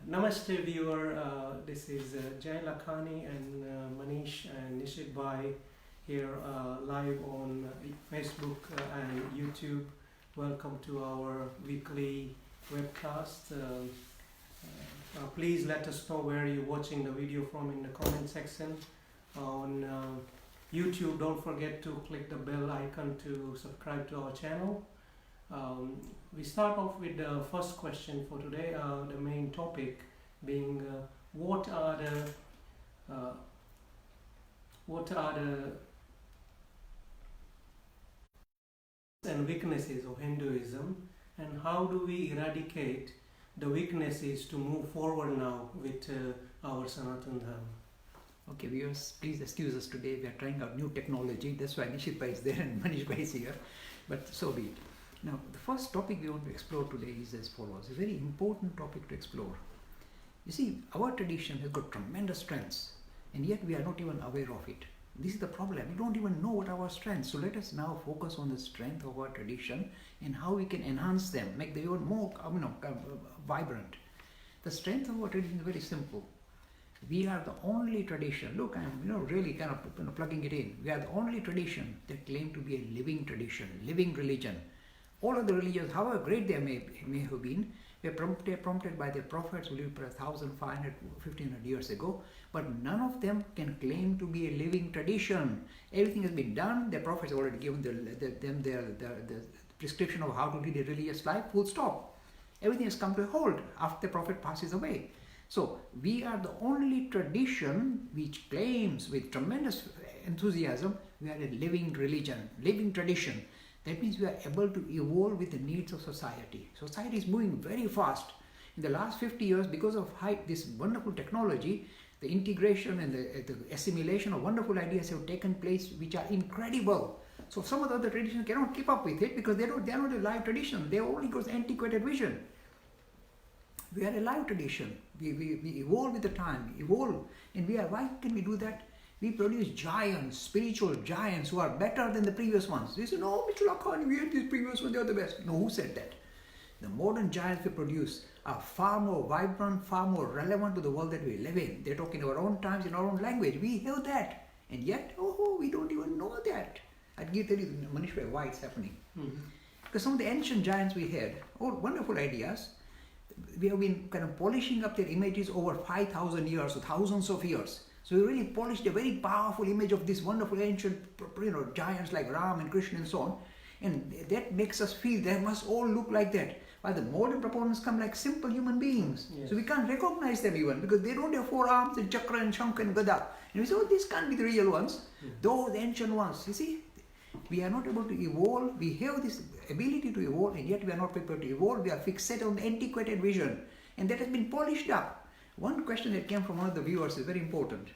Namaste viewer, this is Jai Lakhani and Manish and Nishit Bhai here live on Facebook and YouTube. Welcome to our weekly webcast. Please let us know where you're watching the video from in the comment section. On YouTube, don't forget to click the bell icon to subscribe to our channel. We start off with the first question for today, the main topic being what are the and weaknesses of Hinduism, and how do we eradicate the weaknesses to move forward now with our Sanatan Dharma? Okay, viewers, please excuse us today. We are trying out new technology. That's why Nishit Bhai is there and Manish Bhai is here. But so be it. Now, the first topic we want to explore today is as follows. A very important topic to explore. You see, our tradition has got tremendous strengths, and yet we are not even aware of it. This is the problem. We don't even know what our strengths. So let us now focus on the strength of our tradition and how we can enhance them, make them even more vibrant. The strength of our tradition is very simple. We are the only tradition. Look, I'm really kind of plugging it in. We are the only tradition that claim to be a living tradition, living religion. All other religions, however great they may have been, were prompted by their prophets who lived 1,500, 1,500 years ago, but none of them can claim to be a living tradition. Everything has been done. Their prophets have already given them the prescription of how to lead a religious life, full stop. Everything has come to a halt after the prophet passes away. So we are the only tradition which claims with tremendous enthusiasm we are a living religion, living tradition. That means we are able to evolve with the needs of society. Society is moving very fast. In the last 50 years, because of this wonderful technology, the integration and the assimilation of wonderful ideas have taken place which are incredible. So some of the other traditions cannot keep up with it because they are not a live tradition. They only got antiquated vision. We are a live tradition. We evolve with the time, evolve. And why can we do that? We produce giants, spiritual giants who are better than the previous ones. They say, no, Mr. Lakhani, we had these previous ones, they are the best. No, who said that? The modern giants we produce are far more vibrant, far more relevant to the world that we live in. They talk in our own times, in our own language. We have that. And yet, we don't even know that. I'll tell you, Manish, why it's happening. Mm-hmm. Because some of the ancient giants we had, wonderful ideas, we have been kind of polishing up their images over 5,000 years or thousands of years. So we really polished a very powerful image of this wonderful ancient giants like Ram and Krishna and so on. And that makes us feel they must all look like that. While the modern proponents come like simple human beings. Yes. So we can't recognize them even because they don't have 4 arms and chakra and shank and gada. And we say, this can't be the real ones. Those ancient ones. You see, we are not able to evolve. We have this ability to evolve, and yet we are not prepared to evolve. We are fixated on the antiquated vision. And that has been polished up. One question that came from one of the viewers is very important.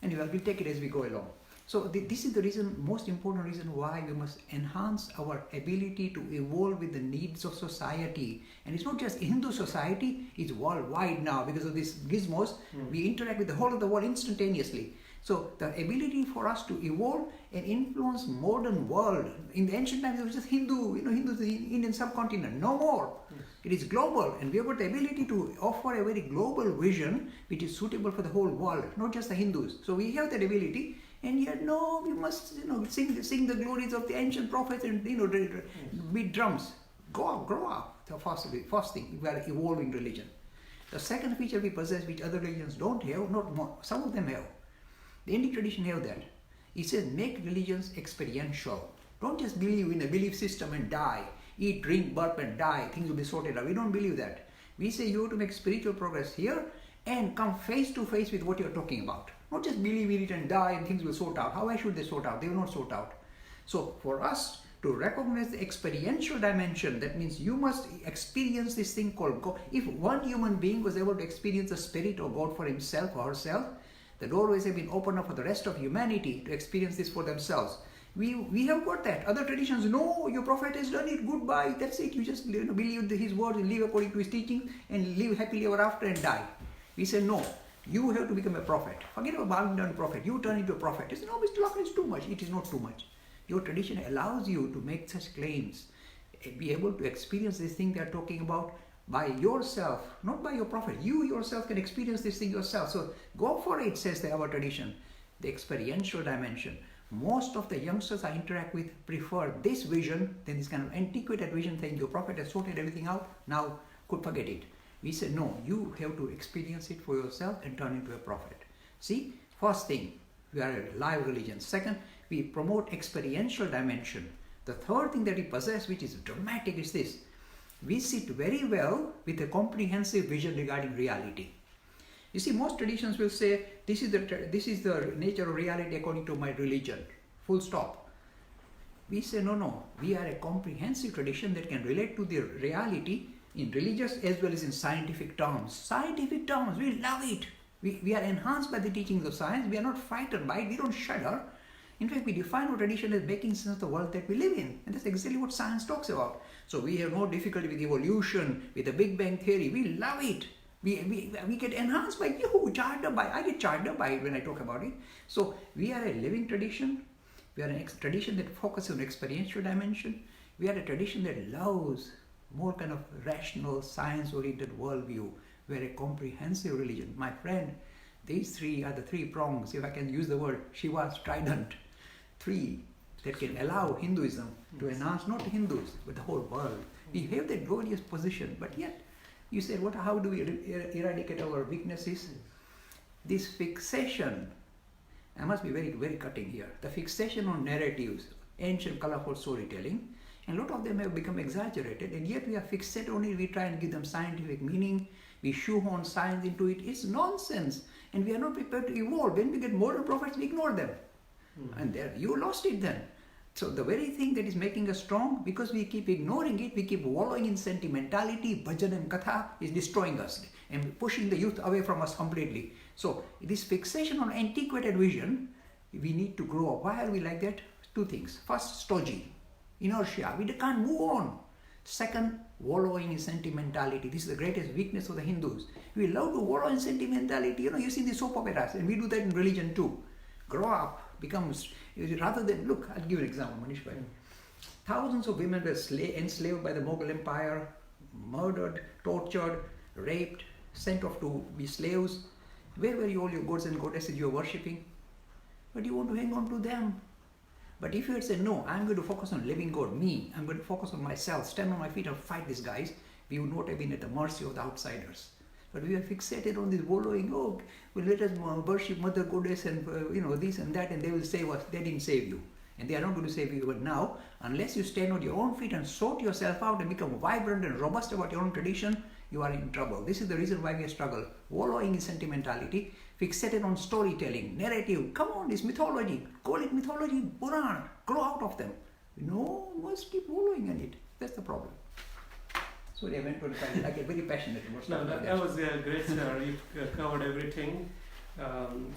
And we'll take it as we go along. So this is the most important reason why we must enhance our ability to evolve with the needs of society. And it's not just Hindu society, it's worldwide now. Because of these gizmos, we interact with the whole of the world instantaneously. So the ability for us to evolve and influence modern world. In the ancient times, it was just Hindus, the Indian subcontinent, no more. Yes. It is global, and we have got the ability to offer a very global vision which is suitable for the whole world, not just the Hindus. So we have that ability, and yet we must sing the glories of the ancient prophets and beat drums. Grow up. The first thing, we are an evolving religion. The second feature we possess which other religions don't have, not more, some of them have. The Indic tradition have that. It says make religions experiential. Don't just believe in a belief system and die. Eat, drink, burp and die. Things will be sorted out. We don't believe that. We say you have to make spiritual progress here and come face to face with what you're talking about. Not just believe in it and die and things will sort out. How should they sort out? They will not sort out. So for us to recognize the experiential dimension, that means you must experience this thing called God. If one human being was able to experience the spirit of God for himself or herself, the doorways have been opened up for the rest of humanity to experience this for themselves. We have got that. Other traditions, no, your prophet has done it, goodbye, that's it. You just believe his words and live according to his teaching and live happily ever after and die. We say, no, you have to become a prophet. Forget about bowing down to prophet. You turn into a prophet. You say, no, Mr. Lakhani, it's too much. It is not too much. Your tradition allows you to make such claims, be able to experience this thing they are talking about by yourself, not by your prophet. You yourself can experience this thing yourself. So go for it, says our tradition. The experiential dimension. Most of the youngsters I interact with prefer this vision than this kind of antiquated vision saying your prophet has sorted everything out, now could forget it. We say no, you have to experience it for yourself and turn into a prophet. See, first thing, we are a live religion. Second, we promote experiential dimension. The third thing that we possess, which is dramatic, is this. We sit very well with a comprehensive vision regarding reality. You see, most traditions will say, this is the nature of reality according to my religion. Full stop. We say, no. We are a comprehensive tradition that can relate to the reality in religious as well as in scientific terms. Scientific terms, we love it. We are enhanced by the teachings of science. We are not frightened by it. We don't shudder. In fact, we define our tradition as making sense of the world that we live in. And that's exactly what science talks about. So we have no difficulty with evolution, with the Big Bang Theory. We love it. We get enhanced by you, charged up by. I get charged up by it when I talk about it. So we are a living tradition. We are a tradition that focuses on experiential dimension. We are a tradition that loves more kind of rational, science-oriented worldview. We are a comprehensive religion. My friend, these three are the three prongs, if I can use the word Shiva's trident. Three that can allow Hinduism to enhance not Hindus, but the whole world. We have that glorious position, but yet, you said, how do we eradicate our weaknesses? This fixation, I must be very, very cutting here. The fixation on narratives, ancient colorful storytelling, and a lot of them have become exaggerated, and yet we are fixated on it. We try and give them scientific meaning. We shoehorn science into it. It's nonsense, and we are not prepared to evolve. When we get moral prophets, we ignore them. And there, you lost it then. So the very thing that is making us strong, because we keep ignoring it, we keep wallowing in sentimentality, bhajan and katha, is destroying us and pushing the youth away from us completely. So this fixation on antiquated vision, we need to grow up. Why are we like that? Two things. First, stodgy, inertia. We can't move on. Second, wallowing in sentimentality. This is the greatest weakness of the Hindus. We love to wallow in sentimentality. You see the soap operas, and we do that in religion too. Grow up. Becomes, rather than, look, I'll give you an example, Manish. Thousands of women were enslaved by the Mughal Empire, murdered, tortured, raped, sent off to be slaves. Where were all your gods and goddesses you were worshipping? But you want to hang on to them. But if you had said, no, I'm going to focus on living God, me, I'm going to focus on myself, stand on my feet and fight these guys, we would not have been at the mercy of the outsiders. But we are fixated on this wallowing, well, let us worship Mother Goddess and, this and that, and they will save us. They didn't save you. And they are not going to save you. But now, unless you stand on your own feet and sort yourself out and become vibrant and robust about your own tradition, you are in trouble. This is the reason why we struggle. Wallowing in sentimentality, fixated on storytelling, narrative. Come on, this mythology. Call it mythology, Puran. Grow out of them. No, we must keep wallowing in it. That's the problem. Sorry, I went to I get very passionate about stuff. No, that was great, sir. You've covered everything.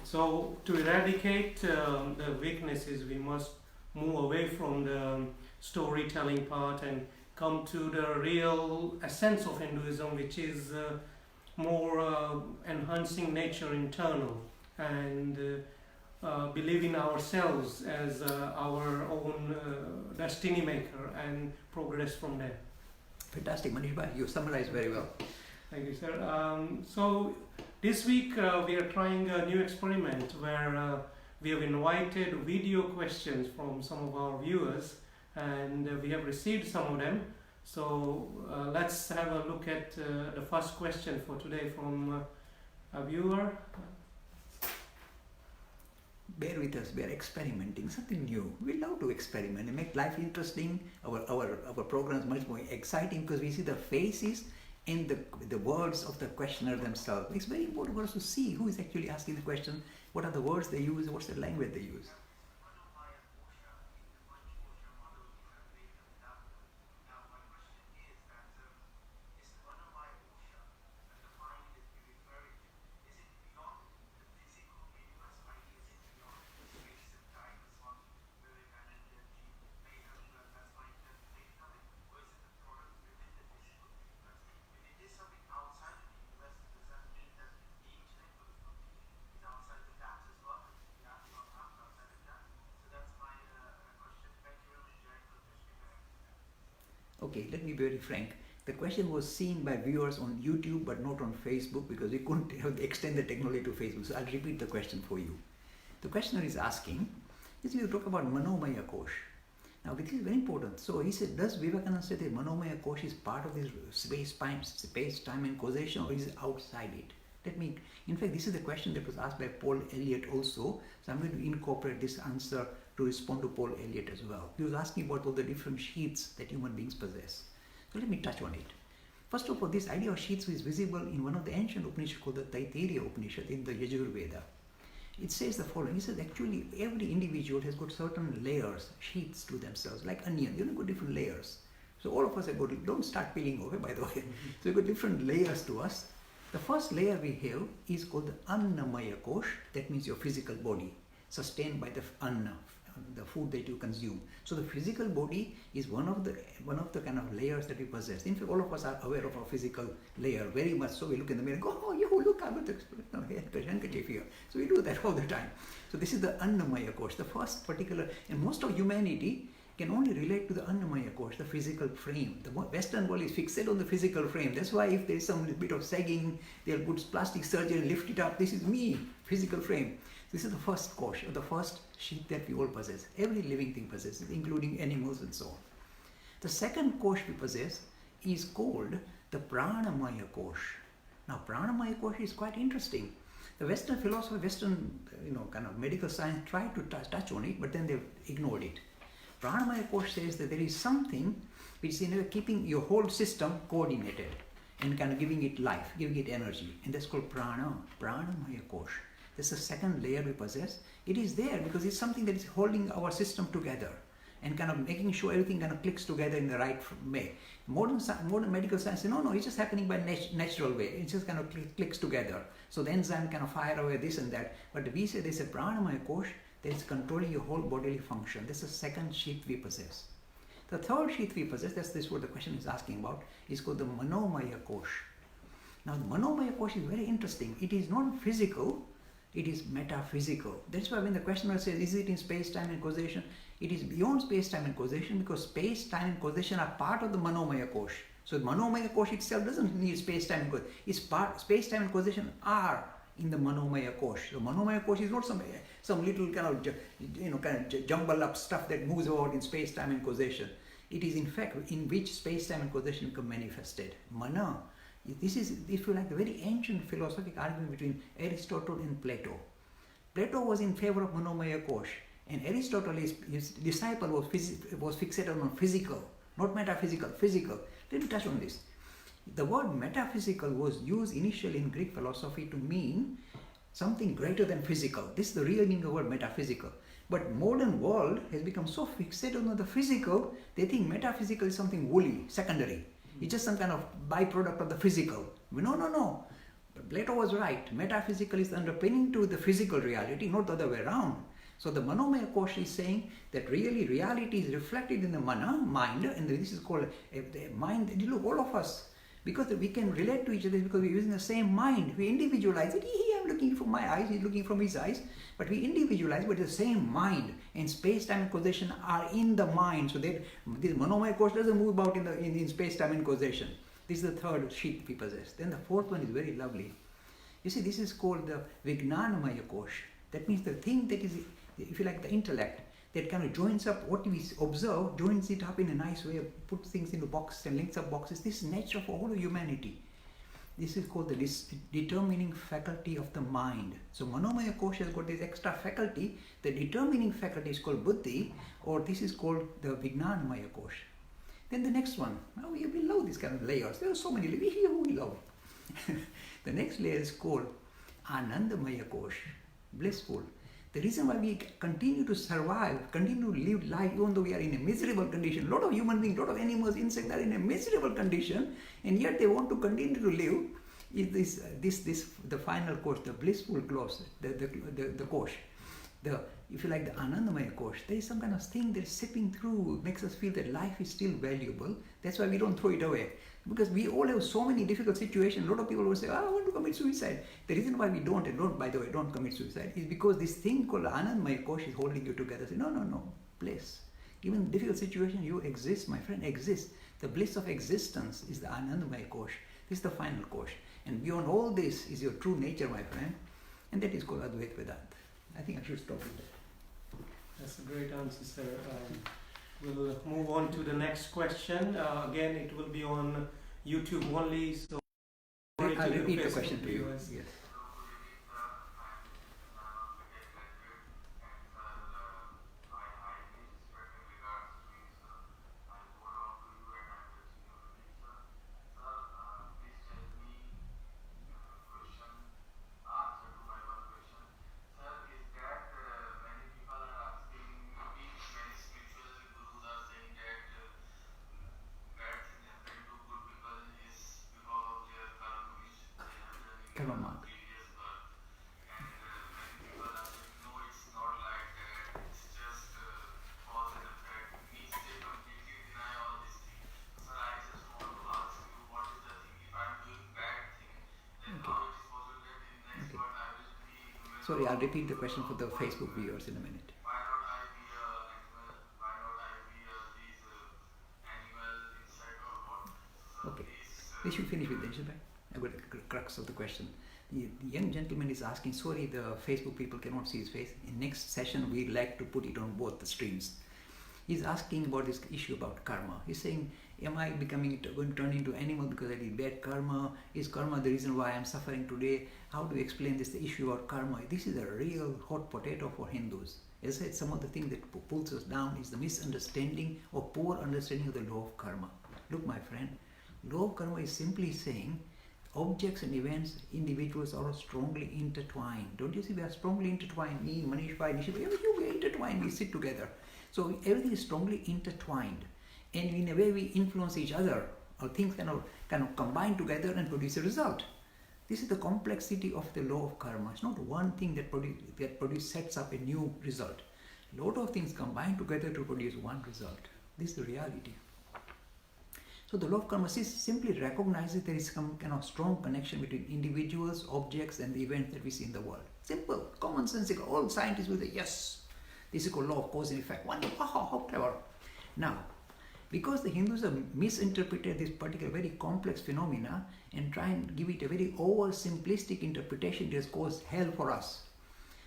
So to eradicate the weaknesses, we must move away from the storytelling part and come to the real essence of Hinduism, which is more enhancing nature internal and believe in ourselves as our own destiny maker and progress from there. Fantastic, Manish bhai. You summarized very well. Thank you, sir. So this week we are trying a new experiment where we have invited video questions from some of our viewers, and we have received some of them. So let's have a look at the first question for today from a viewer. Bear with us, we are experimenting something new. We love to experiment and make life interesting. Our program is much more exciting because we see the faces and the words of the questioner themselves. It's very important for us to see who is actually asking the question, what are the words they use, what's the language they use. Okay, let me be very frank. The question was seen by viewers on YouTube but not on Facebook because we couldn't extend the technology to Facebook. So I'll repeat the question for you. The questioner is asking, you talk about Manomaya Kosh. Now this is very important. So he said, does Vivekananda say that Manomaya Kosh is part of this space, time and causation, or is it outside it? In fact, this is the question that was asked by Paul Elliott also. So I'm going to incorporate this answer to respond to Paul Elliott as well. He was asking about all the different sheaths that human beings possess. So let me touch on it. First of all, this idea of sheaths is visible in one of the ancient Upanishads called the Taittiriya Upanishad in the Yajurveda. It says the following. It says actually every individual has got certain layers, sheaths to themselves, like onion. You've got different layers. So all of us have got, don't start peeling away by the way. So we've got different layers to us. The first layer we have is called the Annamaya Kosh. That means your physical body, sustained by the Anna, the food that you consume. So the physical body is one of the kind of layers that we possess. In fact, all of us are aware of our physical layer, very much so. We look in the mirror and go, oh, you look, I've got the handkerchief here. So we do that all the time. So this is the Annamaya Kosh, the first particular, and most of humanity can only relate to the Annamaya Kosh, the physical frame. The Western world is fixated on the physical frame. That's why if there is some bit of sagging, they'll put plastic surgery and lift it up. This is me, physical frame. This is the first kosh, or the first sheath that we all possess. Every living thing possesses, including animals and so on. The second kosh we possess is called the Pranamaya Kosh. Now, Pranamaya Kosh is quite interesting. The Western philosophy, Western kind of medical science tried to touch on it, but then they've ignored it. Pranamaya Kosh says that there is something which is keeping your whole system coordinated and kind of giving it life, giving it energy, and that's called Pranamaya Kosh. That's the second layer we possess. It is there because it's something that is holding our system together and kind of making sure everything kind of clicks together in the right way. Modern medical science says, no, it's just happening by natural way. It just kind of clicks together. So the enzyme kind of fire away this and that. But we say there's a Pranamaya Kosh that is controlling your whole bodily function. That's the second sheath we possess. The third sheath we possess, that's this what the question is asking about, is called the Manomaya Kosh. Now the Manomaya Kosh is very interesting. It is not physical, it is metaphysical. That's why when the questioner says, is it in space, time and causation? It is beyond space, time and causation because space, time and causation are part of the Manomaya Kosh. So the Manomaya Kosh itself doesn't need space, time and causation. It's part, space, time and causation are in the Manomaya Kosh. So Manomaya Kosh is not some little kind of jumble up stuff that moves about in space, time and causation. It is in fact in which space, time and causation become manifested. Mana. This is, if you like, the very ancient philosophical argument between Aristotle and Plato. Plato was in favor of Manomaya Kosh, and Aristotle, his disciple, was fixated on physical, not metaphysical, physical. Let me touch on this. The word metaphysical was used initially in Greek philosophy to mean something greater than physical. This is the real meaning of the word metaphysical. But modern world has become so fixated on the physical, they think metaphysical is something woolly, secondary. It's just some kind of byproduct of the physical. No. But Plato was right. Metaphysical is the underpinning to the physical reality, not the other way around. So the Manomaya Kosh is saying that really reality is reflected in the mind, and this is called a mind. Look, all of us, because we can relate to each other because we're using the same mind. We individualize it. I'm looking from my eyes, he's looking from his eyes. But we individualize, but the same mind. And space, time and causation are in the mind. So that this Manomaya Kosh doesn't move about in space, time and causation. This is the third sheath we possess. Then the fourth one is very lovely. You see, this is called the Vijnanamaya Kosh. That means the thing that is, if you like, the intellect, that kind of joins up what we observe, joins it up in a nice way, puts things into boxes and links up boxes. This is nature for all of humanity. This is called the determining faculty of the mind. So Manomaya Kosh has got this extra faculty. The determining faculty is called Buddhi, or this is called the Vijnanamaya Kosh. Then the next one, we love these kind of layers. There are so many layers we love. The next layer is called Anandamaya Kosh, blissful. The reason why we continue to survive, continue to live life, even though we are in a miserable condition. A lot of human beings, a lot of animals, insects are in a miserable condition, and yet they want to continue to live. Is the final course, the blissful course, the course, if you like, the Anandamaya course. There is some kind of thing that is sipping through, makes us feel that life is still valuable. That's why we don't throw it away. Because we all have so many difficult situations. A lot of people will say, I want to commit suicide. The reason why we don't, and don't commit suicide, is because this thing called Anandamaya Kosh is holding you together. Say, no, bliss. Even in difficult situation, you exist, my friend, exist. The bliss of existence is the Anandamaya Kosh. This is the final Kosh. And beyond all this is your true nature, my friend. And that is called Advaita Vedanta. I think I should stop with that. That's a great answer, sir. We'll move on to the next question. Again, it will be on YouTube only, so I'll repeat the Facebook question to you. viewers. Yes. Karma mark. Sorry, I'll repeat the question for the Facebook viewers in a minute. Okay, we should finish with this, right? I've got the crux of the question. The young gentleman is asking, sorry, the Facebook people cannot see his face. In next session, we'd like to put it on both the streams. He's asking about this issue about karma. He's saying, am I going to turn into animal because I did bad karma? Is karma the reason why I'm suffering today? How do you explain this, the issue about karma? This is a real hot potato for Hindus. As I said, some of the things that pulls us down is the misunderstanding or poor understanding of the law of karma. Look, my friend, law of karma is simply saying objects and events, individuals are strongly intertwined. Don't you see? We are strongly intertwined. Me, Manish, Nishi, we are intertwined. We sit together. So everything is strongly intertwined. And in a way we influence each other. Or things kind of combine together and produce a result. This is the complexity of the law of karma. It's not one thing that sets up a new result. A lot of things combine together to produce one result. This is the reality. So the law of karma simply recognizes there is some kind of strong connection between individuals, objects, and the events that we see in the world. Simple, commonsensical. All scientists will say, yes, this is called law of cause and effect. Wonderful, how clever. Now, because the Hindus have misinterpreted this particular very complex phenomena and try and give it a very oversimplistic interpretation, it has caused hell for us.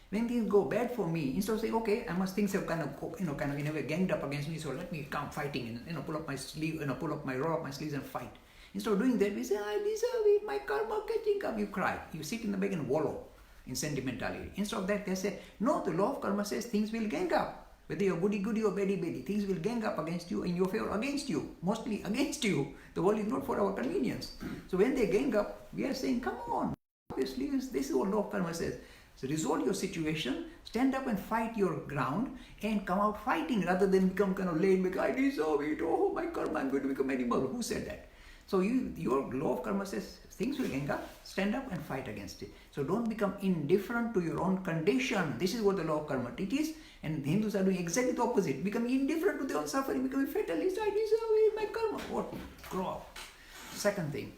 When things go bad for me, instead of saying, okay, things have kind of in a way ganged up against me, so let me come fighting and pull up my sleeve, roll up my sleeves and fight. Instead of doing that, we say, I deserve it, my karma catching up. You cry, you sit in the bed and wallow in sentimentality. Instead of that, they say, no, the law of karma says things will gang up. Whether you're goody-goody or baddy-baddy, things will gang up against you, in your favor, against you, mostly against you. The world is not for our convenience. So when they gang up, we are saying, come on, obviously, this is what law of karma says. So resolve your situation, stand up and fight your ground, and come out fighting rather than become kind of laid back, I deserve it, oh my karma, I'm going to become animal. Who said that? So your law of karma says things will gang up, stand up and fight against it. So don't become indifferent to your own condition. This is what the law of karma teaches, and the Hindus are doing exactly the opposite. Becoming indifferent to their own suffering, becoming fatalist, I deserve it, my karma. What? Grow up. Second thing,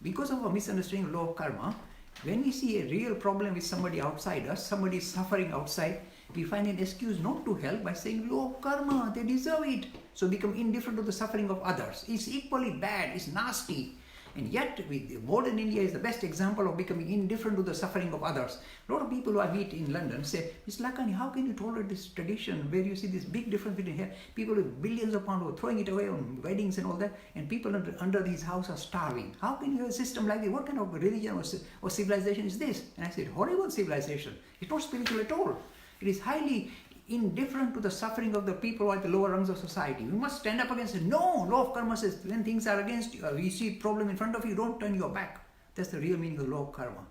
because of our misunderstanding of law of karma, when we see a real problem with somebody outside us, somebody is suffering outside, we find an excuse not to help by saying, law of karma, they deserve it. So become indifferent to the suffering of others. It's equally bad, it's nasty. And yet, modern India is the best example of becoming indifferent to the suffering of others. A lot of people who I meet in London say, Mr. Lakhani, how can you tolerate this tradition where you see this big difference between here, people with billions of pounds who are throwing it away on weddings and all that, and people under these houses are starving. How can you have a system like this? What kind of religion or civilization is this? And I said, horrible civilization. It's not spiritual at all. It is highly indifferent to the suffering of the people at the lower rungs of society. We must stand up against it. No, law of karma says when things are against you, you see a problem in front of you, don't turn your back. That's the real meaning of the law of karma.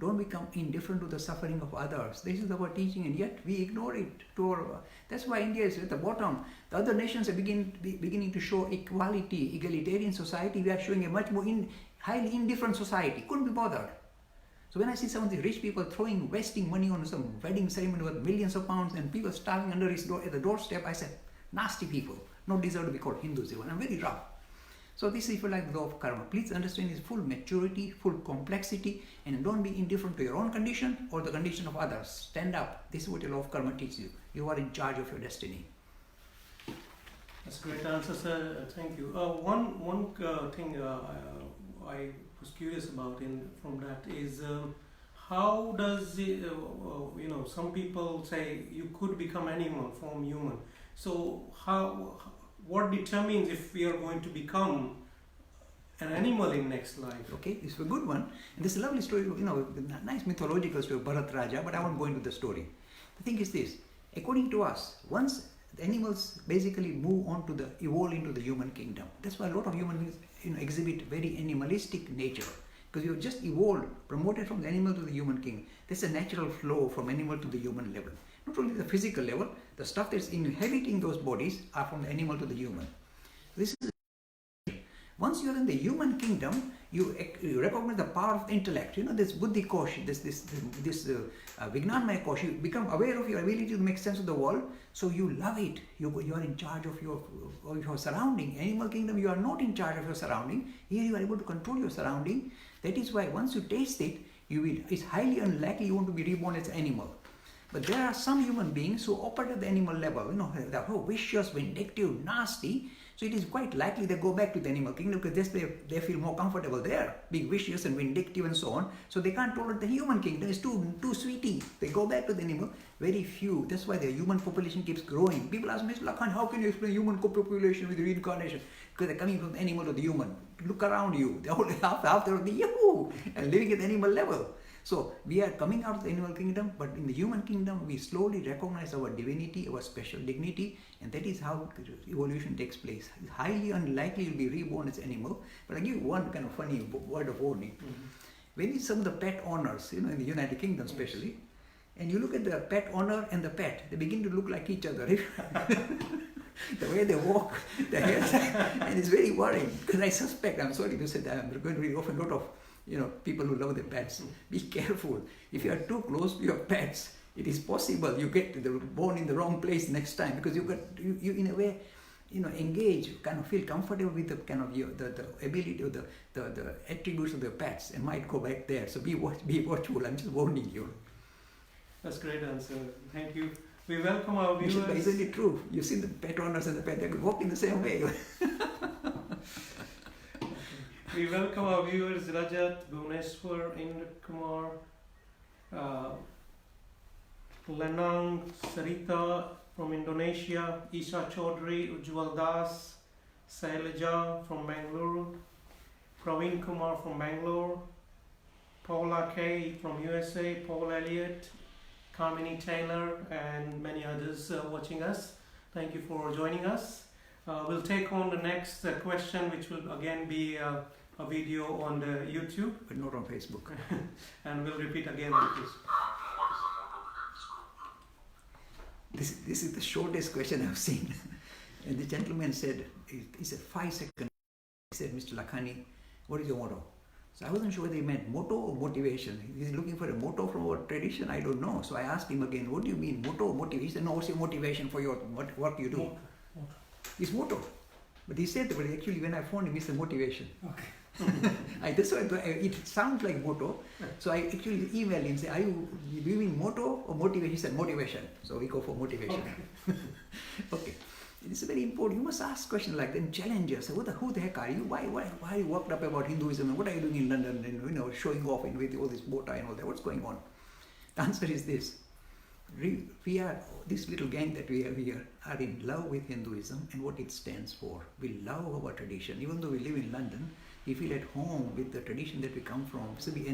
Don't become indifferent to the suffering of others. This is our teaching, and yet we ignore it. That's why India is at the bottom. The other nations are beginning to show equality, egalitarian society. We are showing a much more highly indifferent society. Couldn't be bothered. So when I see some of these rich people wasting money on some wedding ceremony worth millions of pounds and people starving under his door at the doorstep, I said, nasty people, not deserve to be called Hindus even. I'm very rough. So this is, if you like, the law of karma. Please understand its full maturity, full complexity, and don't be indifferent to your own condition or the condition of others. Stand up. This is what the law of karma teaches you. You are in charge of your destiny. That's a great answer, sir. Thank you. One thing I was curious about from that is how does it, some people say you could become animal from human. So what determines if we are going to become an animal in next life? Okay, it's a good one. And this is a lovely story, nice mythological story of Bharat Raja, but I won't go into the story. The thing is this, according to us, once the animals basically evolve into the human kingdom. That's why a lot of human beings exhibit very animalistic nature. Because you just evolved, promoted from the animal to the human king. There's a natural flow from animal to the human level. Not only the physical level, the stuff that's inhabiting those bodies are from the animal to the human. This is once you are in the human kingdom, you recognize the power of intellect. This buddhi kosh, this vijnanmaya kosh, you become aware of your ability to make sense of the world, so you love it. You are in charge of your surrounding. Animal kingdom, you are not in charge of your surrounding. Here you are able to control your surrounding. That is why once you taste it, it's highly unlikely you want to be reborn as an animal. But there are some human beings who operate at the animal level, they're vicious, vindictive, nasty. So it is quite likely they go back to the animal kingdom because they feel more comfortable there, being vicious and vindictive and so on. So they can't tolerate the human kingdom. It's too sweety. They go back to the animal. Very few. That's why the human population keeps growing. People ask me, Lakhani, how can you explain human population with reincarnation? Because they're coming from the animal to the human. Look around you. They're all after the yahoo and living at the animal level. So we are coming out of the animal kingdom, but in the human kingdom, we slowly recognize our divinity, our special dignity, and that is how evolution takes place. It's highly unlikely you'll be reborn as animal. But I'll give you one kind of funny word of warning. Mm-hmm. When you some of the pet owners, in the United Kingdom especially, and you look at the pet owner and the pet, they begin to look like each other. The way they walk, the hair, and it's very worrying because I suspect, I'm sorry to say that, I'm going to read often a lot of people who love their pets. Be careful. If you are too close to your pets, it is possible you get born in the wrong place next time because you in a way, engage, kind of feel comfortable with the kind of the ability or the attributes of the pets and might go back there. So be watchful. I'm just warning you. That's a great answer. Thank you. We welcome our viewers. Isn't it true? You see the pet owners and the pet, they walk in the same way. We welcome our viewers Rajat, Bhuvaneswar, Indra Kumar, Lenang, Sarita from Indonesia, Isha Chaudhary, Ujjwal Das, Sailaja from Bangalore, Praveen Kumar from Bangalore, Paula K from USA, Paul Elliott, Kamini Taylor, and many others watching us. Thank you for joining us. We'll take on the next question, which will again be a video on the YouTube, but not on Facebook. And we'll repeat again on Facebook. This is the shortest question I've seen. And the gentleman said, he said 5 seconds. He said, Mr. Lakhani, what is your motto? So I wasn't sure whether he meant motto or motivation. He's looking for a motto from our tradition. I don't know. So I asked him again, what do you mean, motto or motivation? He said, no, what's your motivation for your work you do? Motto. It's motto. But he said, but actually when I phoned him, it's a motivation. Okay. That's why it sounds like motto. So I actually emailed him, say, do you mean motto or motivation? He said motivation. So we go for motivation. Okay. It's very important. You must ask questions like that and challenge yourself. Who the heck are you? Why are you worked up about Hinduism? And what are you doing in London? And showing off with all this bow tie and all that. What's going on? The answer is this. We are, this little gang that we have here, are in love with Hinduism and what it stands for. We love our tradition. Even though we live in London, we feel at home with the tradition that we come from. So we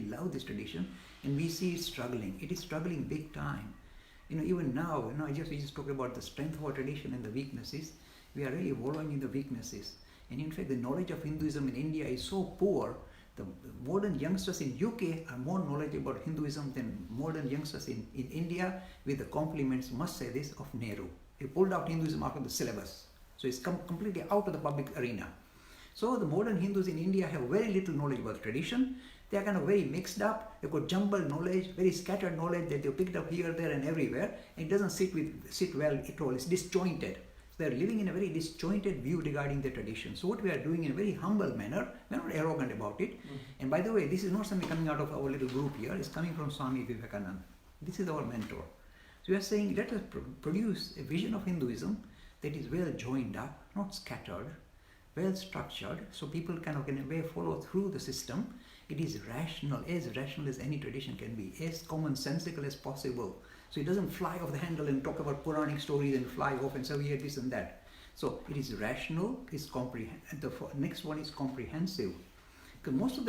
love this tradition and we see it struggling. It is struggling big time. Even now, we just talked about the strength of our tradition and the weaknesses. We are really wallowing in the weaknesses. And in fact, the knowledge of Hinduism in India is so poor. The modern youngsters in UK are more knowledgeable about Hinduism than modern youngsters in India, with the compliments, must say this, of Nehru. He pulled out Hinduism out of the syllabus. So it's come completely out of the public arena. So the modern Hindus in India have very little knowledge about tradition. They are kind of very mixed up. They've got jumbled knowledge, very scattered knowledge that they've picked up here, there and everywhere. And it doesn't sit well at all. It's disjointed. So they're living in a very disjointed view regarding their tradition. So what we are doing in a very humble manner, we're not arrogant about it. And by the way, this is not something coming out of our little group here. It's coming from Swami Vivekananda. This is our mentor. So we are saying, let us produce a vision of Hinduism that is well joined up, not scattered, well structured, so people kind of in a way follow through the system. It is rational as any tradition can be, as commonsensical as possible. So it doesn't fly off the handle and talk about Puranic stories and fly off and say we had this and that. So it is rational, it's the next one is comprehensive. Because most of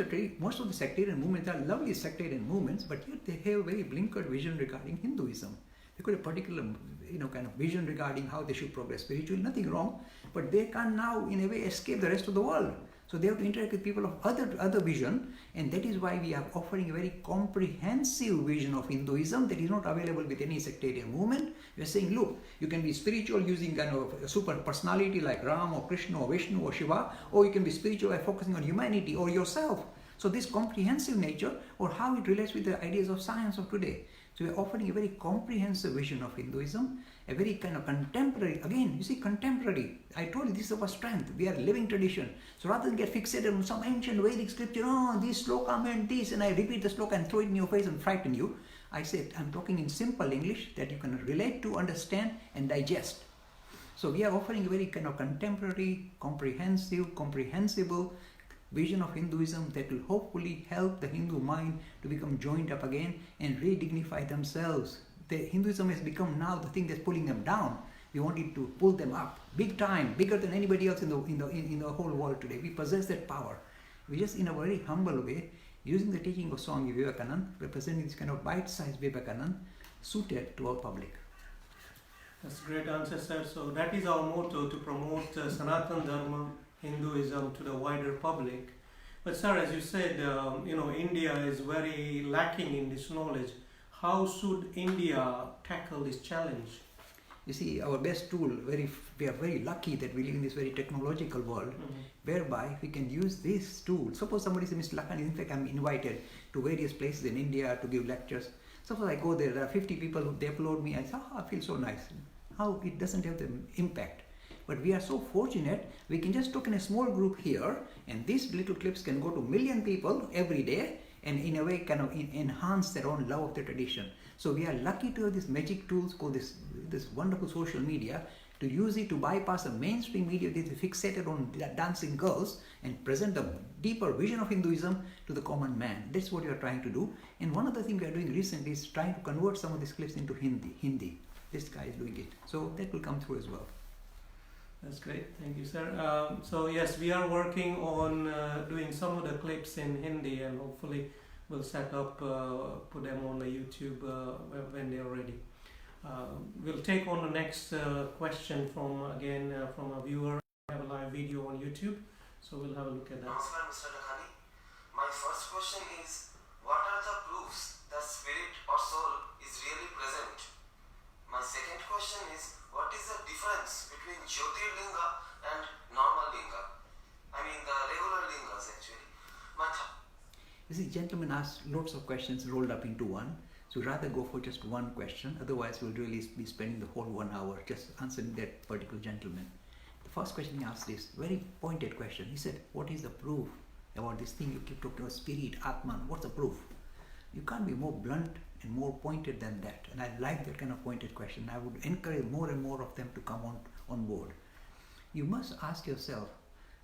the sectarian movements are lovely sectarian movements, but yet they have a very blinkered vision regarding Hinduism. They got a particular kind of vision regarding how they should progress spiritually, nothing wrong, but they can now in a way escape the rest of the world. So they have to interact with people of other vision, and that is why we are offering a very comprehensive vision of Hinduism that is not available with any sectarian movement. We are saying, look, you can be spiritual using kind of a super personality like Ram or Krishna or Vishnu or Shiva, or you can be spiritual by focusing on humanity or yourself. So this comprehensive nature, or how it relates with the ideas of science of today. So we are offering a very comprehensive vision of Hinduism, a very kind of contemporary, again, you see, contemporary. I told you this is our strength. We are a living tradition. So rather than get fixated on some ancient Vedic scripture, this sloka meant this, and I repeat the sloka and throw it in your face and frighten you. I said, I'm talking in simple English that you can relate to, understand, and digest. So we are offering a very kind of contemporary, comprehensible vision of Hinduism that will hopefully help the Hindu mind to become joined up again and re-dignify themselves. Hinduism has become now the thing that's pulling them down. We want it to pull them up, big time, bigger than anybody else in the whole world today. We possess that power. We just, in a very humble way, using the teaching of Swami Vivekananda, representing this kind of bite-sized Vivekananda, suited to our public. That's a great answer, sir. So that is our motto, to promote Sanatana Dharma, Hinduism to the wider public. But sir, as you said, India is very lacking in this knowledge. How should India tackle this challenge? You see, our best tool, we are very lucky that we live in this very technological world, whereby we can use this tool. Suppose somebody says, Mr. Lakhani, in fact, I'm invited to various places in India to give lectures. Suppose I go there are 50 people who they upload me, I say, I feel so nice. How it doesn't have the impact. But we are so fortunate, we can just talk in a small group here, and these little clips can go to 1 million people every day, and in a way kind of enhance their own love of the tradition. So we are lucky to have these magic tools called this wonderful social media, to use it to bypass the mainstream media that is fixated on dancing girls and present the deeper vision of Hinduism to the common man. That's what we are trying to do. And one other thing we are doing recently is trying to convert some of these clips into Hindi. This guy is doing it. So that will come through as well. That's great. Thank you, sir. So yes, we are working on doing some of the clips in Hindi, and hopefully we'll set up, put them on the YouTube when they're ready. We'll take on the next question from a viewer. We have a live video on YouTube, so we'll have a look at that. Namaskar, Mr. Lakhani. My first question is, what are the proofs that spirit or soul is really present? My second question is, what is the difference between Jyotirlinga and normal linga? I mean the regular lingas actually. You see, gentlemen asked lots of questions rolled up into one. So we'd rather go for just one question. Otherwise, we'll really be spending the whole 1 hour just answering that particular gentleman. The first question he asked is very pointed question. He said, what is the proof about this thing you keep talking about, spirit, Atman? What's the proof? You can't be more blunt and more pointed than that. And I like that kind of pointed question. I would encourage more and more of them to come on board. You must ask yourself,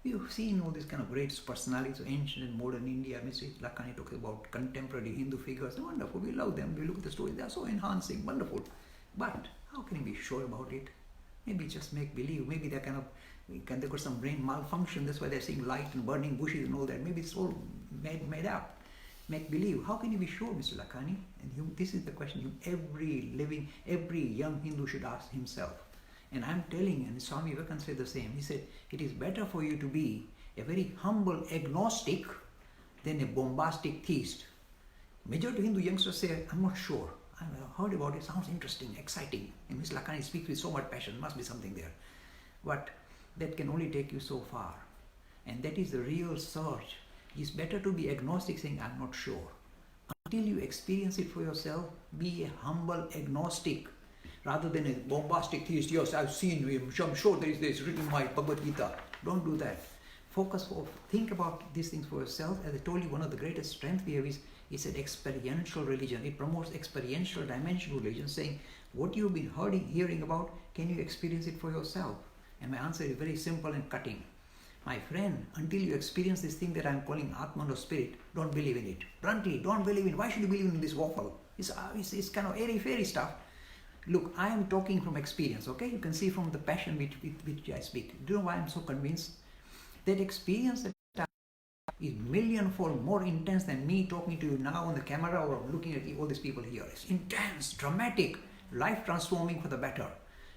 you've seen all these kind of great personalities of ancient and modern India. Mr. Lakhani talks about contemporary Hindu figures. They're wonderful. We love them. We look at the stories. They are so enhancing, wonderful. But how can you be sure about it? Maybe just make believe. Maybe they've got some brain malfunction. That's why they're seeing light and burning bushes and all that. Maybe it's all made up. Make believe. How can you be sure, Mr. Lakhani? And this is the question every young Hindu should ask himself. And I'm telling, and Swami Vivekananda said the same. He said, it is better for you to be a very humble agnostic than a bombastic theist. Majority of Hindu youngsters say, I'm not sure. I've heard about it, sounds interesting, exciting. And Mr. Lakhani speaks with so much passion, must be something there. But that can only take you so far. And that is the real search. It's better to be agnostic, saying, I'm not sure. Until you experience it for yourself, be a humble agnostic. Rather than a bombastic theist, yes, I've seen him, I'm sure there is this written in my Bhagavad Gita. Don't do that. Think about these things for yourself. As I told you, one of the greatest strengths we have is an experiential religion. It promotes experiential dimensional religion, saying, What you've been hearing about, can you experience it for yourself? And my answer is very simple and cutting. My friend, until you experience this thing that I'm calling Atman or spirit, don't believe in it. Bluntly, don't believe in it. Why should you believe in this waffle? It's kind of airy-fairy stuff. Look, I am talking from experience, okay? You can see from the passion which I speak. Do you know why I'm so convinced? That experience that is millionfold more intense than me talking to you now on the camera or looking at all these people here. It's intense, dramatic, life transforming for the better.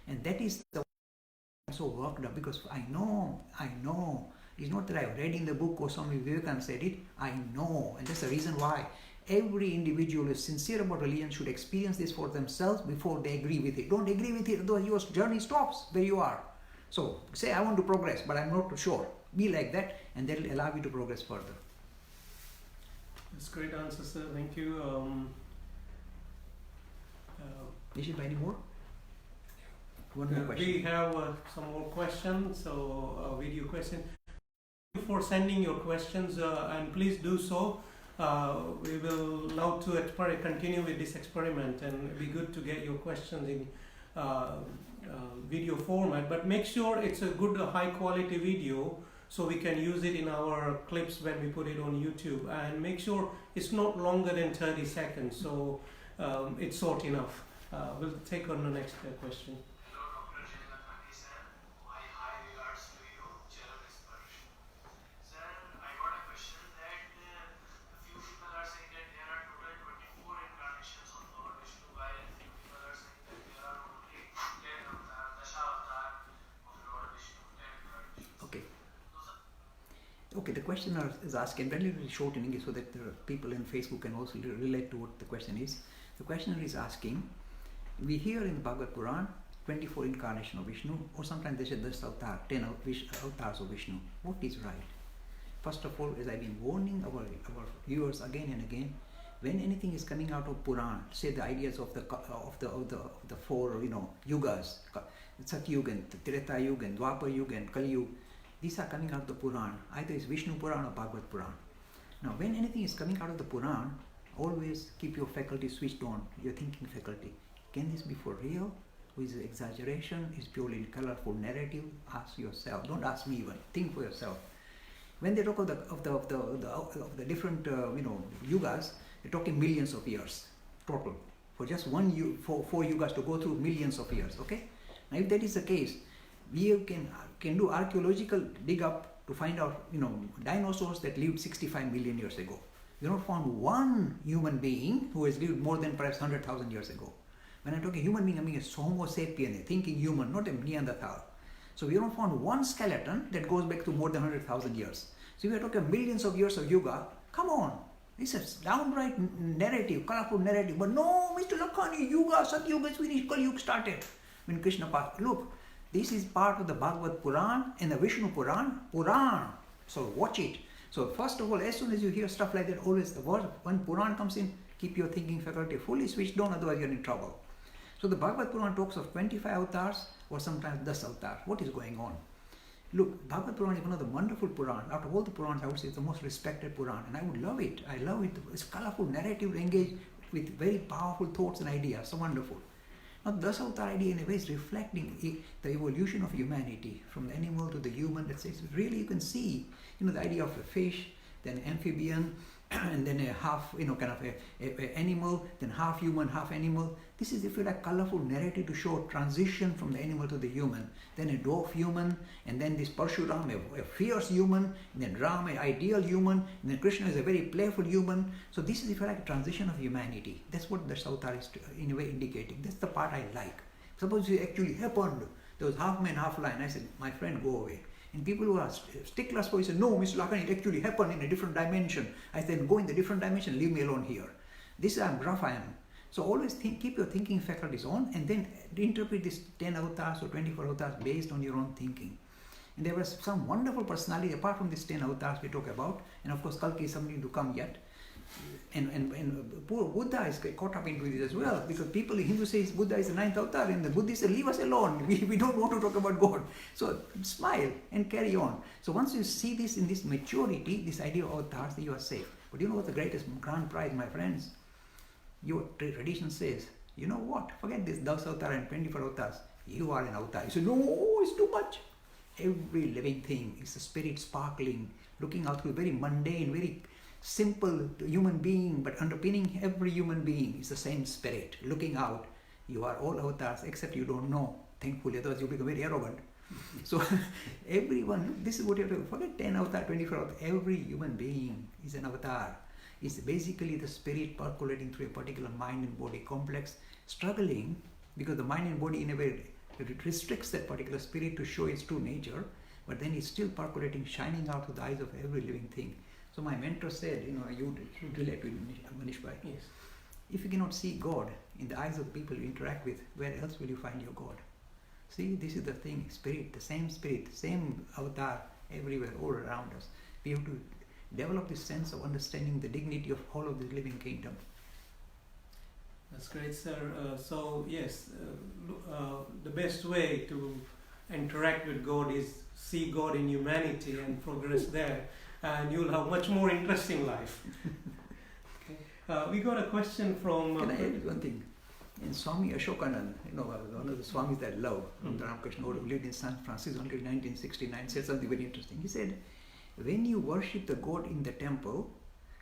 And that is the I'm so worked up because I know. It's not that I've read in the book or Swami Vivekananda said it. I know. And that's the reason why every individual who is sincere about religion should experience this for themselves before they agree with it. Don't agree with it, otherwise your journey stops where you are. So say, I want to progress, but I'm not sure. Be like that, and that will allow you to progress further. That's a great answer, sir. Thank you. Nishit, any more? One more question. We have some more questions, so video question. Thank you for sending your questions, and please do so. We will love to continue with this experiment, and it'd be good to get your questions in video format. But make sure it's a good, high quality video, so we can use it in our clips when we put it on YouTube. And make sure it's not longer than 30 seconds, so it's short enough. We'll take on the next question. Okay, the questioner is asking very short in English so that the people in Facebook can also relate to what the question is. The questioner is asking, we hear in the Bhagavad Puran 24 incarnations of Vishnu, or sometimes they say 10 avatars of Vishnu. What is right? First of all, as I've been warning our viewers again and again, when anything is coming out of Puran, say the ideas of the four yugas, Sat Yuga, Treta Yuga, Dwapar Yuga, and Kali Yuga, these are coming out of the Puran. Either it's Vishnu Puran or Bhagavad Puran. Now, when anything is coming out of the Puran, always keep your faculty switched on, your thinking faculty. Can this be for real? Or is it exaggeration? Is purely colorful narrative? Ask yourself. Don't ask me even. Think for yourself. When they talk of the different yugas, they're talking millions of years total. For just four yugas to go through millions of years. Okay. Now, if that is the case, we can do archaeological dig up to find out, dinosaurs that lived 65 million years ago. We don't found one human being who has lived more than perhaps 100,000 years ago. When I talk a human being, I mean a Homo sapien, a thinking human, not a Neanderthal. So we don't found one skeleton that goes back to more than 100,000 years. So if we are talking millions of years of yoga, come on. This is downright narrative, colorful narrative. But no, Mr. Lakhani, Yuga, Sat Yuga is finished, Kali Yuga started. When Krishna passed, look, this is part of the Bhagavad Puran and the Vishnu Puran. So watch it. So first of all, as soon as you hear stuff like that, always the word, when Puran comes in, keep your thinking faculty fully switched on, otherwise you're in trouble. So the Bhagavad Puran talks of 25 avatars or sometimes 10 avatars. What is going on? Look, Bhagavad Puran is one of the wonderful Puran. Out of all the Purans, I would say it's the most respected Puran. And I would love it. I love it. It's colorful narrative engaged with very powerful thoughts and ideas. So wonderful. Now, the Avatar idea in a way is reflecting the evolution of humanity from the animal to the human. That says really you can see, the idea of a fish, then amphibian, and then a half, kind of a animal, then half human, half animal. This is, if you like, colorful narrative to show transition from the animal to the human. Then a dwarf human, and then this Parshuram, a fierce human, and then Ram, an ideal human, and then Krishna is a very playful human. So this is, if you like, a transition of humanity. That's what the Avatar is in a way indicating. That's the part I like. Suppose it actually happened. There was half man, half lion. I said, my friend, go away. And people who are sticklers for it say, no, Mr. Lakhani, it actually happened in a different dimension. I said, go in the different dimension, leave me alone here. This is how rough I am. So always keep your thinking faculties on and then interpret this 10 avatars or 24 avatars based on your own thinking. And there was some wonderful personality apart from these 10 avatars we talk about. And of course, Kalki is something to come yet. And poor Buddha is caught up into this as well, because people in Hindu say Buddha is the 9th avatar and the Buddhists say leave us alone, we don't want to talk about God. So smile and carry on. So once you see this in this maturity, this idea of avatars, you are safe. But you know what the greatest grand prize, my friends? Your tradition says You know what? Forget this 10 avatar and 24 avatars. You are an avatar. You say, no, it's too much. Every living thing is a spirit sparkling, looking out through a very mundane, very simple human being, but underpinning every human being is the same spirit looking out. You are all avatars, except you don't know. Thankfully, otherwise you become very arrogant. So everyone, look, this is what you have to forget 10 avatar, 24 avatar. Every human being is an avatar. It's basically the spirit percolating through a particular mind and body complex, struggling because the mind and body in a way it restricts that particular spirit to show its true nature, but then it's still percolating, shining out through the eyes of every living thing. So my mentor said, you relate to Manish Bhai. Yes. If you cannot see God in the eyes of the people you interact with, where else will you find your God? See, this is the thing, spirit, the same avatar everywhere, all around us. We have to develop this sense of understanding the dignity of all of this living kingdom. That's great, sir. So yes, the best way to interact with God is see God in humanity and progress there, and you'll have much more interesting life. Okay. We got a question from... Can I add one thing? In Swami Ashokanand, one of the Swamis that I love, Ramakrishna, who lived in San Francisco until 1969, said something very interesting. He said, when you worship the God in the temple,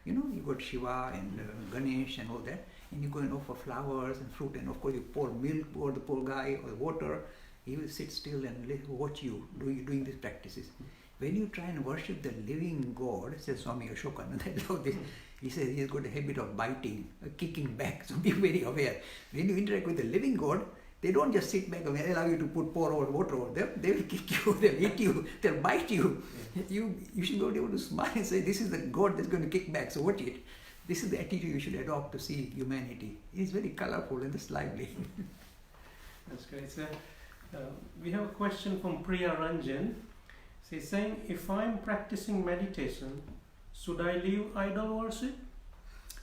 you got Shiva and Ganesh and all that, and you go and offer flowers and fruit, and of course you pour milk over the poor guy or water, he will sit still and watch you doing these practices. When you try and worship the living God, says Swami Ashokanand, I love this, he says he has got a habit of biting, kicking back, so be very aware. When you interact with the living God, they don't just sit back and allow you to pour water over them. They will kick you, they'll eat you, they'll bite you. You should be able to smile and say, this is the God that's going to kick back, so watch it. This is the attitude you should adopt to see humanity. It is very colorful and it's lively. That's great, sir. We have a question from Priya Ranjan. She's saying, if I'm practicing meditation, should I leave idol worship?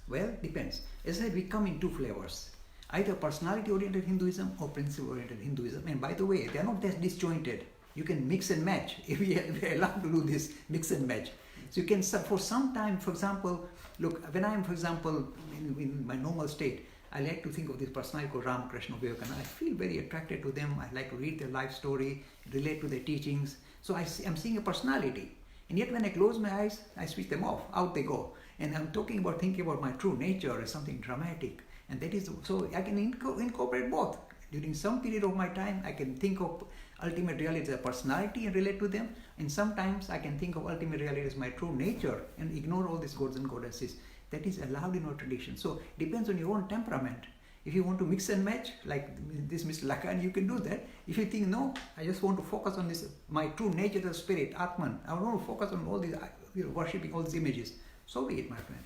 Well, depends. As I said, we come in two flavors. Either personality-oriented Hinduism or principle-oriented Hinduism. And by the way, they are not that disjointed. You can mix and match. If we are allowed to do this, mix and match. So you can, for some time, for example, look, when I am, for example, in my normal state, I like to think of this personality called Ramakrishna Vivekananda. I feel very attracted to them. I like to read their life story, relate to their teachings. So I'm seeing a personality. And yet when I close my eyes, I switch them off. Out they go. And I'm thinking about my true nature as something dramatic. And that is, so I can incorporate both. During some period of my time, I can think of ultimate reality as a personality and relate to them. And sometimes I can think of ultimate reality as my true nature and ignore all these gods and goddesses. That is allowed in our tradition. So it depends on your own temperament. If you want to mix and match, like this Mr. Lakhani, you can do that. If you think, no, I just want to focus on this, my true nature, the spirit, Atman. I want to focus on all these, worshipping all these images. So be it, my friend.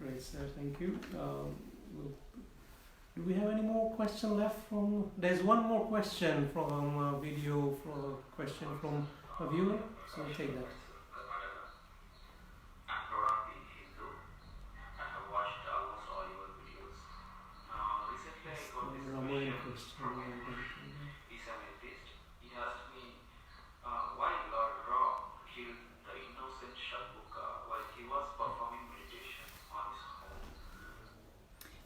Great, sir. Thank you. Do we have any more question left from? There's one more question from a video, for a question from a viewer. So we'll take that. I'm proud of being Hindu. I have watched almost all your videos. Recently I got this question from my friend. He's an atheist. He asked me why Lord Ram killed the innocent Shabbuka while he was performing meditation on his own.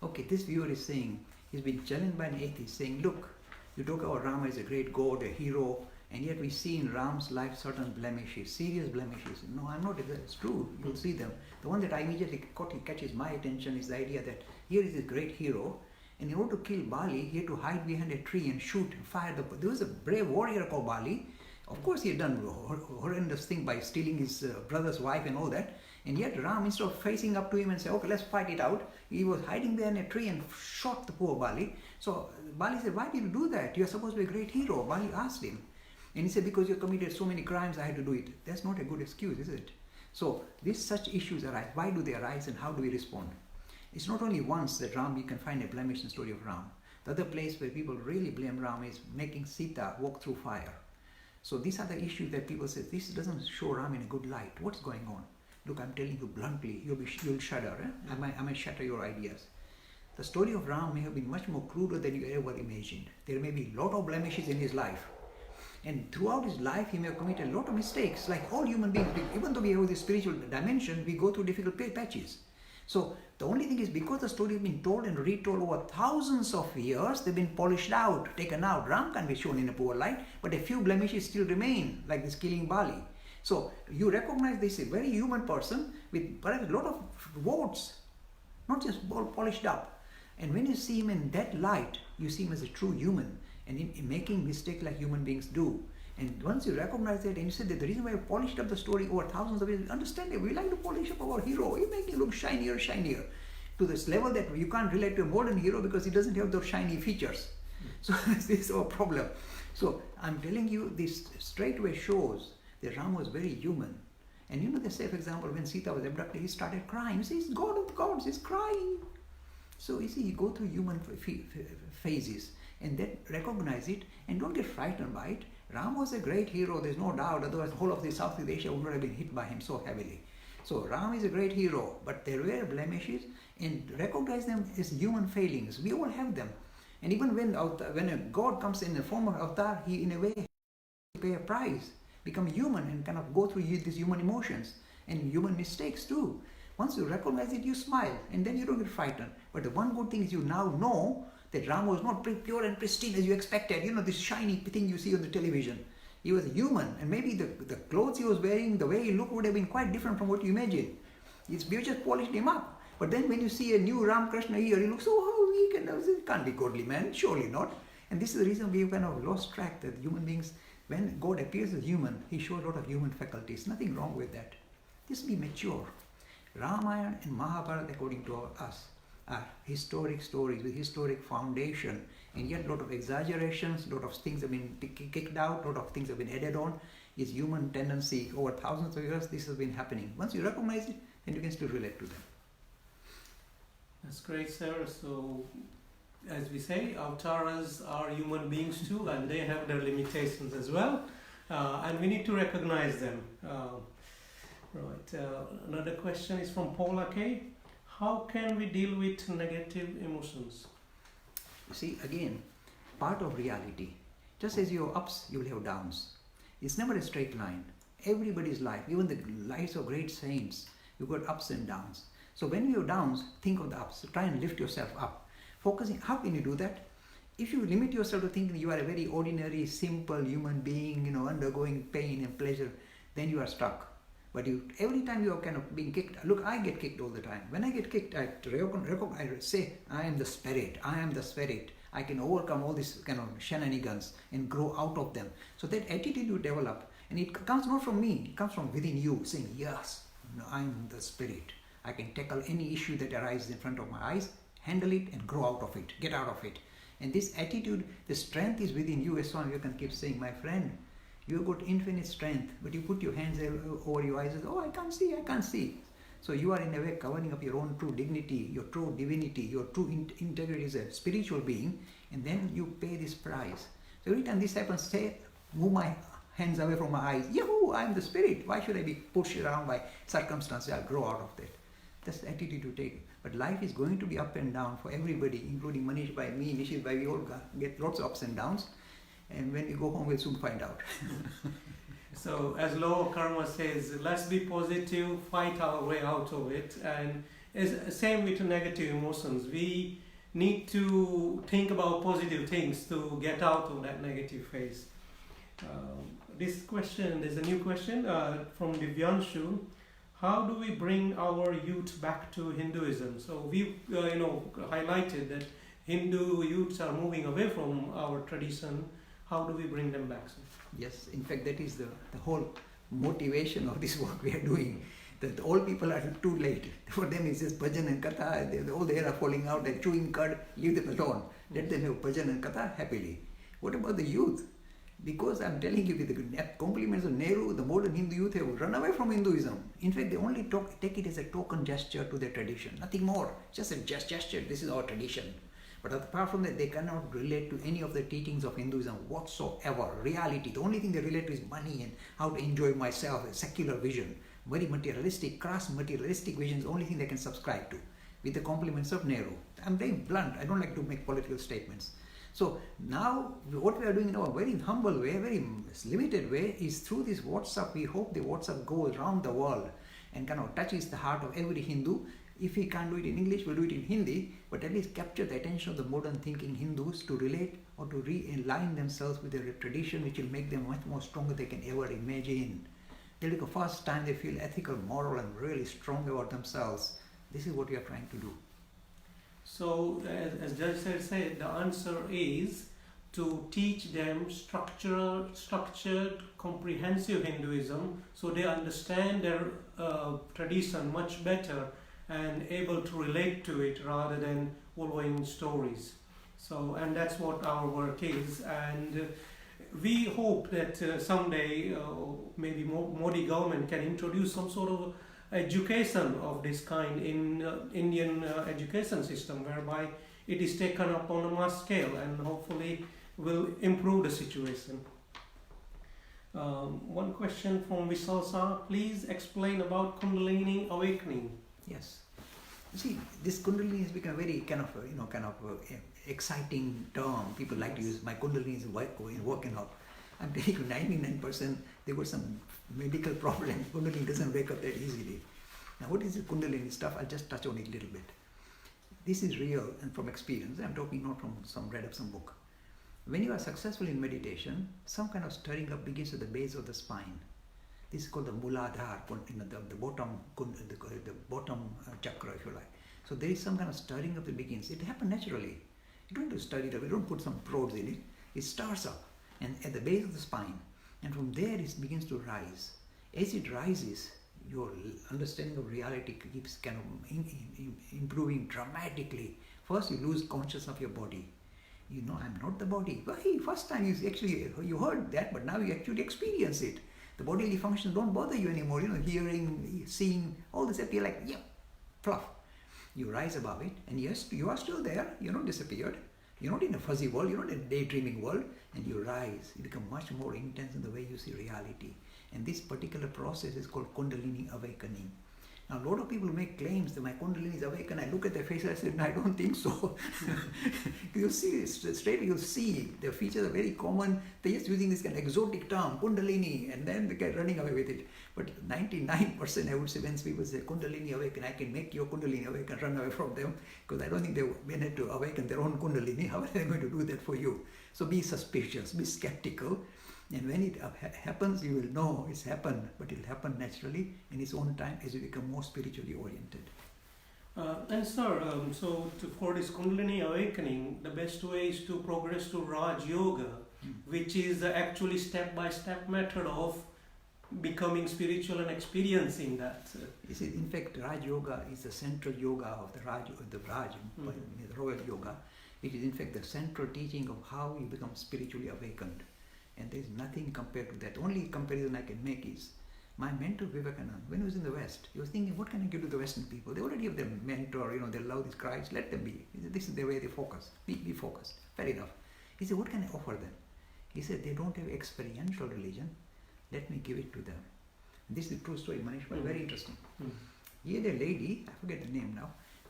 Okay, this viewer is saying, he's been challenged by an atheist saying, look, you talk about Rama as a great god, a hero, and yet we see in Ram's life certain blemishes, serious blemishes. No, I'm not, it's true, you'll see them. The one that I immediately catches my attention is the idea that here is a great hero, and in order to kill Bali, he had to hide behind a tree and shoot and fire. There was a brave warrior called Bali. Of course, he had done horrendous thing by stealing his brother's wife and all that. And yet Ram, instead of facing up to him and say, okay, let's fight it out, he was hiding behind a tree and shot the poor Bali. So Bali said, why did you do that? You're supposed to be a great hero. Bali asked him. And he said, because you committed so many crimes, I had to do it. That's not a good excuse, is it? So such issues arise. Why do they arise and how do we respond? It's not only once that Ram, you can find a blemish in the story of Ram. The other place where people really blame Ram is making Sita walk through fire. So these are the issues that people say, this doesn't show Ram in a good light. What's going on? Look, I'm telling you bluntly, you'll shudder. I might shatter your ideas. The story of Ram may have been much more cruder than you ever imagined. There may be a lot of blemishes in his life. And throughout his life, he may have committed a lot of mistakes, like all human beings. Even though we have this spiritual dimension, we go through difficult patches. So The only thing is, because the story has been told and retold over thousands of years, they've been polished out, taken out. Ram can be shown in a poor light, but a few blemishes still remain, like this killing Bali. So you recognize this a very human person with perhaps a lot of warts, not just all polished up. And when you see him in that light, you see him as a true human, and in making mistakes like human beings do. And once you recognize that, and you say that the reason why I polished up the story over thousands of years, understand it, we like to polish up our hero, we make him look shinier, shinier, to this level that you can't relate to a modern hero because he doesn't have those shiny features. So this is our problem. So I'm telling you, this straightway shows that Ram was very human. And you know, the safe example, when Sita was abducted, he started crying. You see, he's God of gods, he's crying. So you see, you go through human phases, and then recognize it, and don't get frightened by it. Ram was a great hero, there's no doubt, otherwise the whole of the Southeast Asia would not have been hit by him so heavily. So Ram is a great hero, but there were blemishes, and recognize them as human failings. We all have them. And even when a God comes in the form of avatar, he in a way pay a price, become human, and kind of go through these human emotions and human mistakes too. Once you recognize it, you smile, and then you don't get frightened. But the one good thing is, you now know that Ram was not pure and pristine as you expected. You know, this shiny thing you see on the television. He was a human, and maybe the clothes he was wearing, the way he looked would have been quite different from what you imagine. We just polished him up. But then when you see a new Ram Krishna here, he looks so weak, and it can't be godly man, surely not. And this is the reason we've kind of lost track that human beings, when God appears as human, he shows a lot of human faculties. Nothing wrong with that. Just be mature. Ramayana and Mahabharata, according to us, are historic stories with historic foundation, and yet a lot of exaggerations, a lot of things have been kicked out, a lot of things have been added on. Is human tendency. Over thousands of years this has been happening. Once you recognize it, then you can still relate to them. That's great, sir. So, as we say, avatars are human beings too, and they have their limitations as well, and we need to recognize them. Another question is from Paula K. How can we deal with negative emotions? See, again, part of reality. Just as you have ups, you will have downs. It's never a straight line. Everybody's life, even the lives of great saints, you've got ups and downs. So when you have downs, think of the ups. Try and lift yourself up. Focusing, how can you do that? If you limit yourself to thinking you are a very ordinary, simple human being, undergoing pain and pleasure, then you are stuck. But every time you are kind of being kicked, look, I get kicked all the time. When I get kicked, I say, I am the spirit, I am the spirit. I can overcome all these kind of shenanigans and grow out of them. So that attitude you develop, and it comes not from me, it comes from within you, saying, yes, I am the spirit. I can tackle any issue that arises in front of my eyes, handle it and grow out of it, get out of it. And this attitude, the strength is within you. As Swami Vivekananda keeps saying, my friend, you have got infinite strength, but you put your hands over your eyes and say, oh, I can't see, I can't see. So you are in a way covering up your own true dignity, your true divinity, your true integrity as a spiritual being, and then you pay this price. So every time this happens, say, move my hands away from my eyes. Yahoo, I am the spirit. Why should I be pushed around by circumstances? I'll grow out of that. That's the attitude to take. But life is going to be up and down for everybody, including Manish by me, Nishit by we all get lots of ups and downs. And when we go home, we'll soon find out. So, as law of karma says, let's be positive, fight our way out of it. And same with negative emotions. We need to think about positive things to get out of that negative phase. This question, there's a new question from Divyanshu. How do we bring our youth back to Hinduism? So we've highlighted that Hindu youths are moving away from our tradition. How do we bring them back, sir? Yes, in fact, that is the whole motivation of this work we are doing. That all people are too late. For them it's just bhajan and katha, all the hair are falling out, they're chewing cud, leave them alone. Let them have bhajan and katha happily. What about the youth? Because I'm telling you, with the compliments of Nehru, the modern Hindu youth have run away from Hinduism. In fact, they only take it as a token gesture to their tradition, nothing more. Just a gesture, this is our tradition. But apart from that, they cannot relate to any of the teachings of Hinduism whatsoever. Reality, the only thing they relate to is money and how to enjoy myself, a secular vision. Very materialistic, crass materialistic vision is the only thing they can subscribe to, with the compliments of Nehru. I'm very blunt, I don't like to make political statements. So now what we are doing in a very humble way, very limited way, is through this WhatsApp. We hope the WhatsApp goes around the world and kind of touches the heart of every Hindu. If we can't do it in English, we'll do it in Hindi, but at least capture the attention of the modern thinking Hindus to relate or to realign themselves with their tradition, which will make them much more stronger than they can ever imagine. They'll be the first time they feel ethical, moral, and really strong about themselves. This is what we are trying to do. So, as Judge said, the answer is to teach them structured, comprehensive Hinduism, so they understand their tradition much better and able to relate to it rather than following stories. So, and that's what our work is. And we hope that someday maybe Modi government can introduce some sort of education of this kind in Indian education system, whereby it is taken up on a mass scale and hopefully will improve the situation. One question from Visalsa: please explain about Kundalini awakening. Yes. You see, this Kundalini has become a very kind of exciting term. People like to use, my Kundalini is working out. I'm telling you, 99% there were some medical problems. Kundalini doesn't wake up that easily. Now, what is the Kundalini stuff? I'll just touch on it a little bit. This is real and from experience. I'm talking not from read of some book. When you are successful in meditation, some kind of stirring up begins at the base of the spine. This is called the Muladhara, the bottom chakra, if you like. So there is some kind of stirring up that begins. It happens naturally. You don't have to stir it up. You don't put some prods in it. It stirs up, and at the base of the spine, and from there it begins to rise. As it rises, your understanding of reality keeps kind of improving dramatically. First, you lose consciousness of your body. You know, I'm not the body. Well, hey, first time you heard that, but now you actually experience it. The bodily functions don't bother you anymore. You know, hearing, seeing, all this appear like, yeah, fluff. You rise above it, and yes, you are still there. You're not disappeared. You're not in a fuzzy world. You're not in a daydreaming world. And you rise. You become much more intense in the way you see reality. And this particular process is called Kundalini awakening. Now, a lot of people make claims that my Kundalini is awakened. I look at their faces, I say, no, I don't think so. You see, straight you'll see their features are very common. They're just using this kind of exotic term, Kundalini, and then they get running away with it. But 99%, I would say, when people say Kundalini awaken, I can make your Kundalini awaken, run away from them, because I don't think they've been able to awaken their own Kundalini. How are they going to do that for you? So be suspicious, be skeptical. And when it happens, you will know it's happened, but it will happen naturally in its own time as you become more spiritually oriented. And sir, for this Kundalini awakening, the best way is to progress to Raj Yoga, which is actually step-by-step method of becoming spiritual and experiencing that. You see, in fact, Raj Yoga is the central yoga of the Raj, the royal yoga. It is in fact the central teaching of how you become spiritually awakened. And there is nothing compared to that. Only comparison I can make is my mentor Vivekananda, when he was in the West, he was thinking, what can I give to the Western people? They already have their mentor, they love this Christ, let them be. He said, this is the way they focus. Be focused. Fair enough. He said, what can I offer them? He said, they don't have experiential religion. Let me give it to them. And this is a true story, Manish, but very interesting. He had a lady, I forget the name now,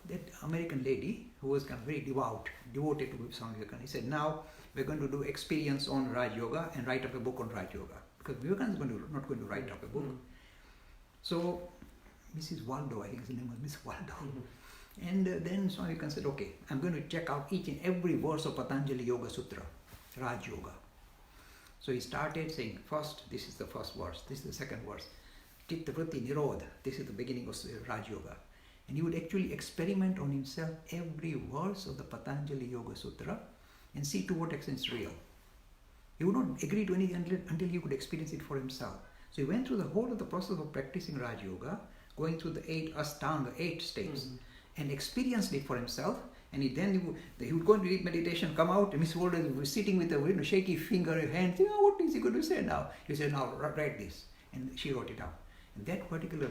that American lady who was kind of very devoted to Swami Vivekananda. He said, now we're going to do experience on Raj Yoga and write up a book on Raj Yoga. Because Vivekananda is not going to write up a book. So Mrs. Waldo, I think his name was Miss Waldo. And then Swami Vivekananda said, okay, I'm going to check out each and every verse of Patanjali Yoga Sutra, Raj Yoga. So he started saying, first, this is the first verse, this is the second verse. Chitta Vritti Nirodha, this is the beginning of Raj Yoga. And he would actually experiment on himself every verse of the Patanjali Yoga Sutra and see to what extent it's real. He would not agree to anything until he could experience it for himself. So he went through the whole of the process of practicing Raj Yoga, going through the 8 Ashtanga, 8 states, and experienced it for himself. And he would go into deep meditation, come out, and Miss Waldo was sitting with a shaky finger in hand, saying, what is he going to say now? He said, now write this. And she wrote it out. And that particular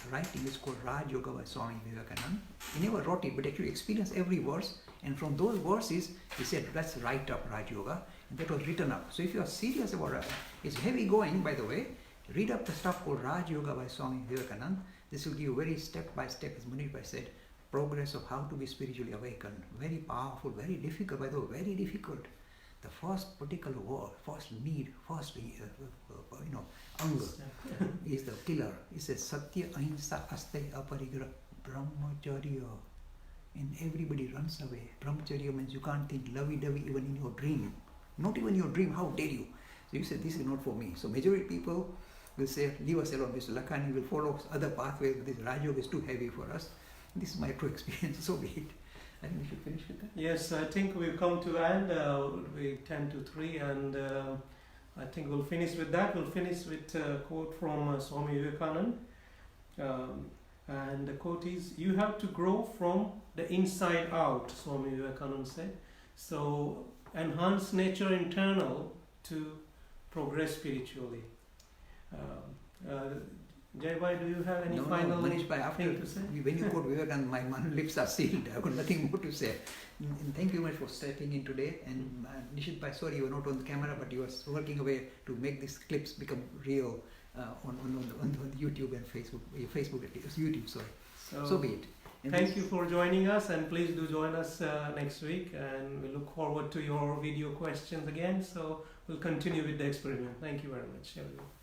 writing is called Raj Yoga by Swami Vivekananda. He never wrote it, but actually experienced every verse. And from those verses, he said, let's write up Raj Yoga. And that was written up. So if you are serious about it, it's heavy going, by the way. Read up the stuff called Raj Yoga by Swami Vivekananda. This will give you very step-by-step, as Manish said, progress of how to be spiritually awakened. Very powerful, very difficult, by the way, very difficult. The first particular word, first need, first anga is the pillar. It says Satya Ahimsa Aste Aparigraha. brahmacharya, and everybody runs away. Brahmacharya means you can't think lovey-dovey even in your dream. Not even your dream, how dare you? So you say, this is not for me. So majority people will say, leave us alone. Mr. Lakhani will follow other pathways. This Rajyoga is too heavy for us. This is my true experience, so be it. I think we should finish with that. Yes, I think we've come to end. We 10 to 3, and I think we'll finish with that. We'll finish with a quote from Swami Vivekananda. And the quote is, you have to grow from the inside out, Swami Vivekananda said. So, enhance nature internal to progress spiritually. Jai Bhai, do you have any final Manish Bhai, after thing to say? when you quote Vivekananda, my lips are sealed. I've got nothing more to say. And thank you very much for stepping in today. And Nishit Bhai, sorry you were not on the camera, but you were working away to make these clips become real on YouTube and Facebook. Facebook, YouTube, sorry. So be it. And thank you for joining us, and please do join us next week, and we look forward to your video questions again. So we'll continue with the experiment. Thank you very much, everyone.